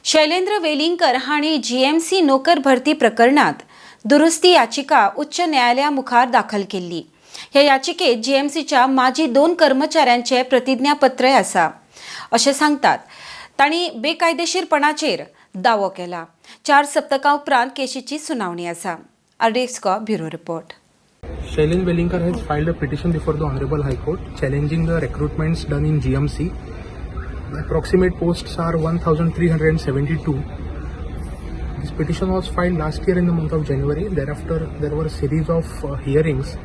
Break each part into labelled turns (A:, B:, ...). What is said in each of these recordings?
A: शैलेंद्र वेलिंकर हाणी GMC नोकर भरती प्रकरणात दुरुस्ती याचिका उच्च न्यायालयामुखार दाखल केली। ह्या याचिकेत GMCच्या माजी 2 कर्मचाऱ्यांचे प्रतिज्ञापत्र आसा असे सांगतात। तांणी बेकायदेशीरपणाचेर दावो केला। 4 सप्तकां उपरांत केशीची सुनावणी आसा। RDXGOA bureau report.
B: Shailendra Velingkar has filed a petition before the Honorable High Court challenging the recruitments done in GMC. The approximate posts are 1,372. This petition was filed last year in the month of January. Thereafter, there were a series of hearings.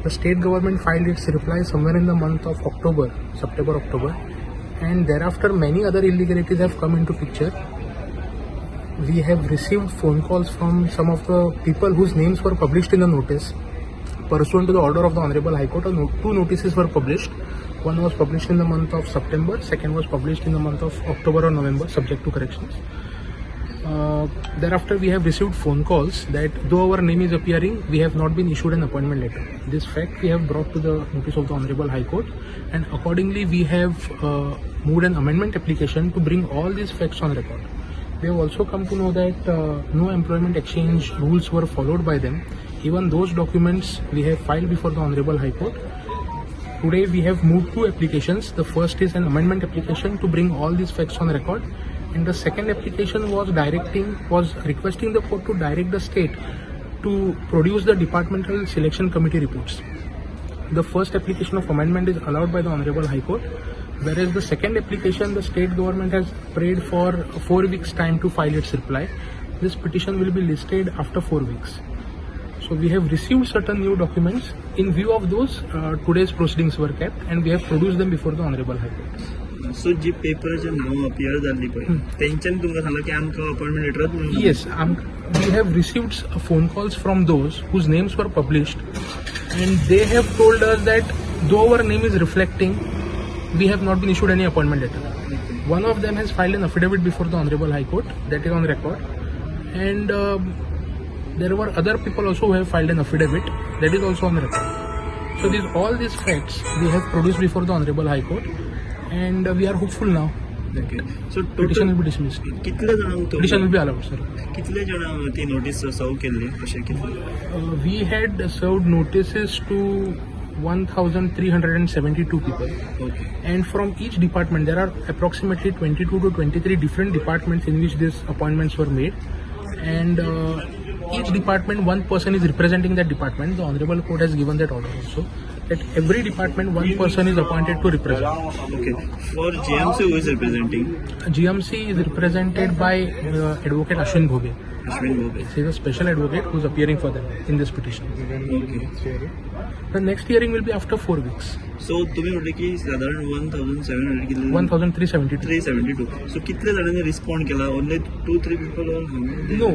B: The state government filed its reply somewhere in the month of September-October. And thereafter, many other illegalities have come into picture. We have received phone calls from some of the people whose names were published in the notice. Pursuant to the order of the Honorable High Court, 2 notices were published. One was published in the month of September, second was published in the month of October or November, subject to corrections. Thereafter, we have received phone calls that though our name is appearing, we have not been issued an appointment letter. This fact we have brought to the notice of the Honorable High Court, and accordingly we have moved an amendment application to bring all these facts on record. We have also come to know that no employment exchange rules were followed by them. Even those documents we have filed before the Honorable High Court. Today we have moved 2 applications. The first is an amendment application to bring all these facts on record, and the second application was requesting the court to direct the state to produce the departmental selection committee reports. The first application of amendment is allowed by the Honorable High Court, whereas the second application the state government has prayed for 4 weeks time to file its reply. This petition will be listed after 4 weeks. So we have received certain new documents. In view of those, today's proceedings were kept, and we have produced them before the Honorable High Court.
C: So, जी paper जे no appear झाली पळय तेंच्यान तुमकां सांगला की आमकां appointment letter
B: Yes, we have received phone calls from those whose names were published, and they have told us that though our name is reflecting, we have not been issued any appointment letter. One of them has filed an affidavit before the Honorable High Court, that is on record, and there were other people also who have filed an affidavit, that is also on record. So all these facts we have produced before the Honorable High Court, and we are hopeful now.
C: Okay. So
B: petition will be dismissed.
C: कितले जणांक
B: Petition will be allowed, sir.
C: कितले जणांक ती notice सर्व केल्ली अशें कितले
B: We had served notices to 1,372 people.
C: Okay.
B: And from each department, there are approximately 22 to 23 different departments in which these appointments were made. And each department, one person is representing that department. The Honorable Court has given that order also, that every department, one person is appointed to represent.
C: Okay. For GMC, who is representing?
B: GMC is represented by Advocate Ashwin Bhobe.
C: Ashwin Bhobe.
B: He is a special advocate who is appearing for them in this petition.
C: Okay.
B: The next hearing will be after 4 weeks.
C: So तुम्ही म्हटले की साधारण 1,700 कितले
B: 1,372.
C: 372. So कितले जणांनी respond केला? Only 2-3 people or how many?
B: No,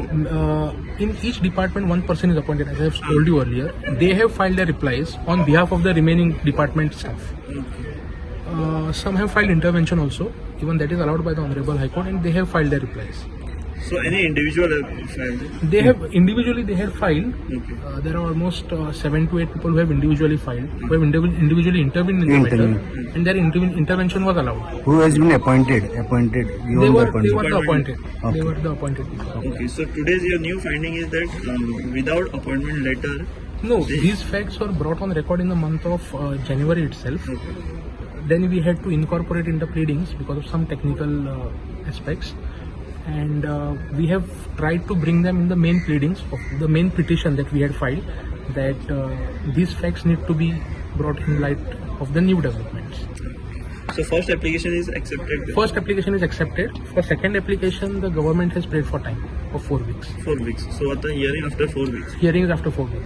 B: in each department one person is appointed, as I have told you earlier. They have filed their replies on behalf of the remaining department staff.
C: Okay.
B: Some have filed intervention also, even that is allowed by the Honorable High Court, and they have filed their replies.
C: So any individual have filed?
B: They have individually they had filed.
C: Okay.
B: There are almost 7 to 8 people who have individually filed, who have individually intervened in the matter, and their intervention was allowed.
D: Who has been appointed?
B: They were the appointed.
D: Okay.
B: They were the appointed people.
C: Okay. So today's your new finding is that without appointment letter.
B: No, these facts were brought on record in the month of January itself.
C: Okay.
B: Then we had to incorporate in the pleadings because of some technical aspects, and we have tried to bring them in the main pleadings of the main petition that we had filed, that these facts need to be brought in light of the new developments.
C: So first application is accepted.
B: First application is accepted. For second application, the government has prayed for time of 4 weeks.
C: 4 weeks. So at the hearing after 4 weeks.
B: Hearing is after 4 weeks.